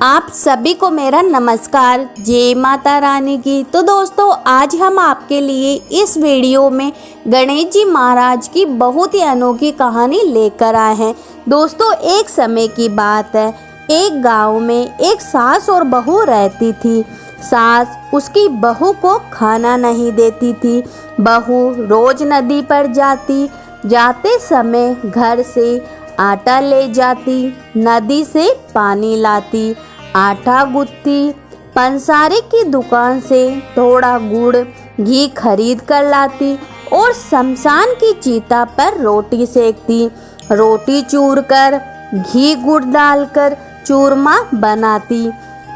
आप सभी को मेरा नमस्कार। जय माता रानी की। तो दोस्तों, आज हम आपके लिए इस वीडियो में गणेश जी महाराज की बहुत ही अनोखी कहानी लेकर आए हैं। दोस्तों, एक समय की बात है, एक गांव में एक सास और बहू रहती थी। सास उसकी बहू को खाना नहीं देती थी। बहू रोज नदी पर जाते समय घर से आटा ले जाती, नदी से पानी लाती, आटा गूंथती, पंसारी की दुकान से थोड़ा गुड़ घी खरीद कर लाती और शमशान की चिता पर रोटी सेकती। रोटी चूर कर घी गुड़ डालकर चूरमा बनाती।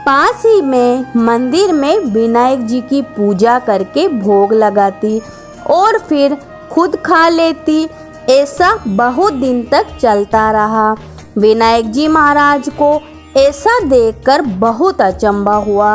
पास ही में मंदिर में विनायक जी की पूजा करके भोग लगाती और फिर खुद खा लेती। ऐसा बहुत दिन तक चलता रहा। विनायक जी महाराज को ऐसा देखकर बहुत अचंभा हुआ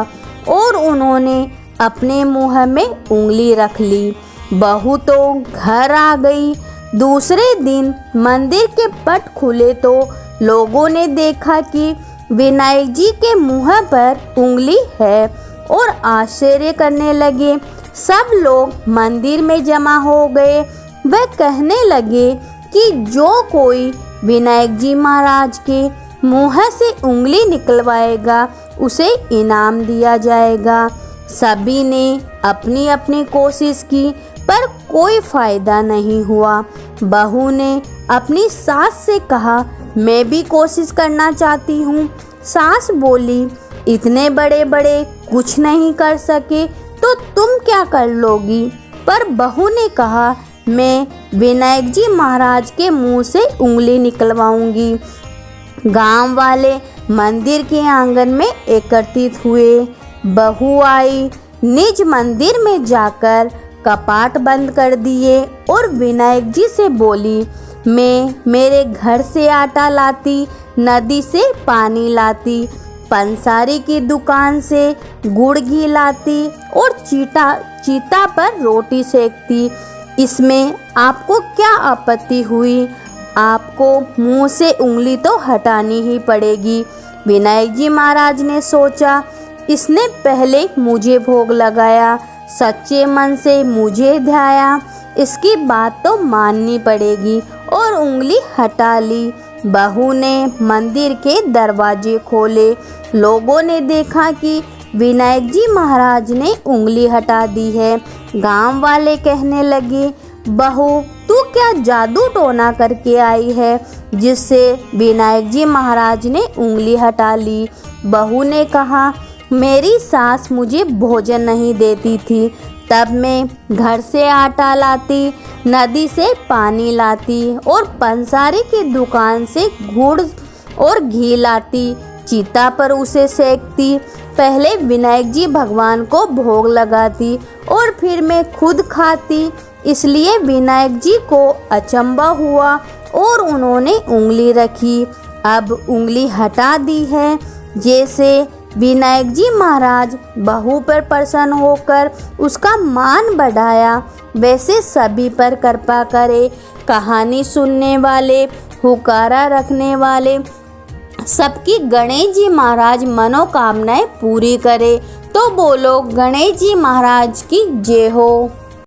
और उन्होंने अपने मुंह में उंगली रख ली। बहू तो घर आ गई। दूसरे दिन मंदिर के पट खुले तो लोगों ने देखा कि विनायक जी के मुंह पर उंगली है और आश्चर्य करने लगे। सब लोग मंदिर में जमा हो गए। वह कहने लगे कि जो कोई विनायक जी महाराज के मुंह से उंगली निकलवाएगा उसे इनाम दिया जाएगा। सभी ने अपनी अपनी कोशिश की पर कोई फायदा नहीं हुआ। बहू ने अपनी सास से कहा, मैं भी कोशिश करना चाहती हूँ। सास बोली, इतने बड़े बड़े कुछ नहीं कर सके तो तुम क्या कर लोगी? पर बहू ने कहा, मैं विनायक जी महाराज के मुंह से उंगली निकलवाऊंगी। गांव वाले मंदिर के आंगन में एकत्रित हुए। बहू आई, निज मंदिर में जाकर कपाट बंद कर दिए और विनायक जी से बोली, मैं मेरे घर से आटा लाती, नदी से पानी लाती, पंसारी की दुकान से गुड़ घी लाती और चीता पर रोटी सेकती। इसमें आपको क्या आपत्ति हुई? आपको मुंह से उंगली तो हटानी ही पड़ेगी। विनायक जी महाराज ने सोचा, इसने पहले मुझे भोग लगाया, सच्चे मन से मुझे ध्याया, इसकी बात तो माननी पड़ेगी और उंगली हटा ली। बहू ने मंदिर के दरवाजे खोले। लोगों ने देखा कि विनायक जी महाराज ने उंगली हटा दी है। गांव वाले कहने लगे, बहू तू क्या जादू टोना करके आई है जिससे विनायक जी महाराज ने उंगली हटा ली? बहू ने कहा, मेरी सास मुझे भोजन नहीं देती थी, तब मैं घर से आटा लाती, नदी से पानी लाती और पंसारी की दुकान से गुड़ और घी लाती, चिता पर उसे सेकती। पहले विनायक जी भगवान को भोग लगाती और फिर मैं खुद खाती। इसलिए विनायक जी को अचंभा हुआ और उन्होंने उंगली रखी। अब उंगली हटा दी है। जैसे विनायक जी महाराज बहू पर प्रसन्न होकर उसका मान बढ़ाया, वैसे सभी पर कृपा करे। कहानी सुनने वाले, हुकारा रखने वाले सबकी गणेश जी महाराज मनोकामनाएं पूरी करे। तो बोलो गणेश जी महाराज की जय हो।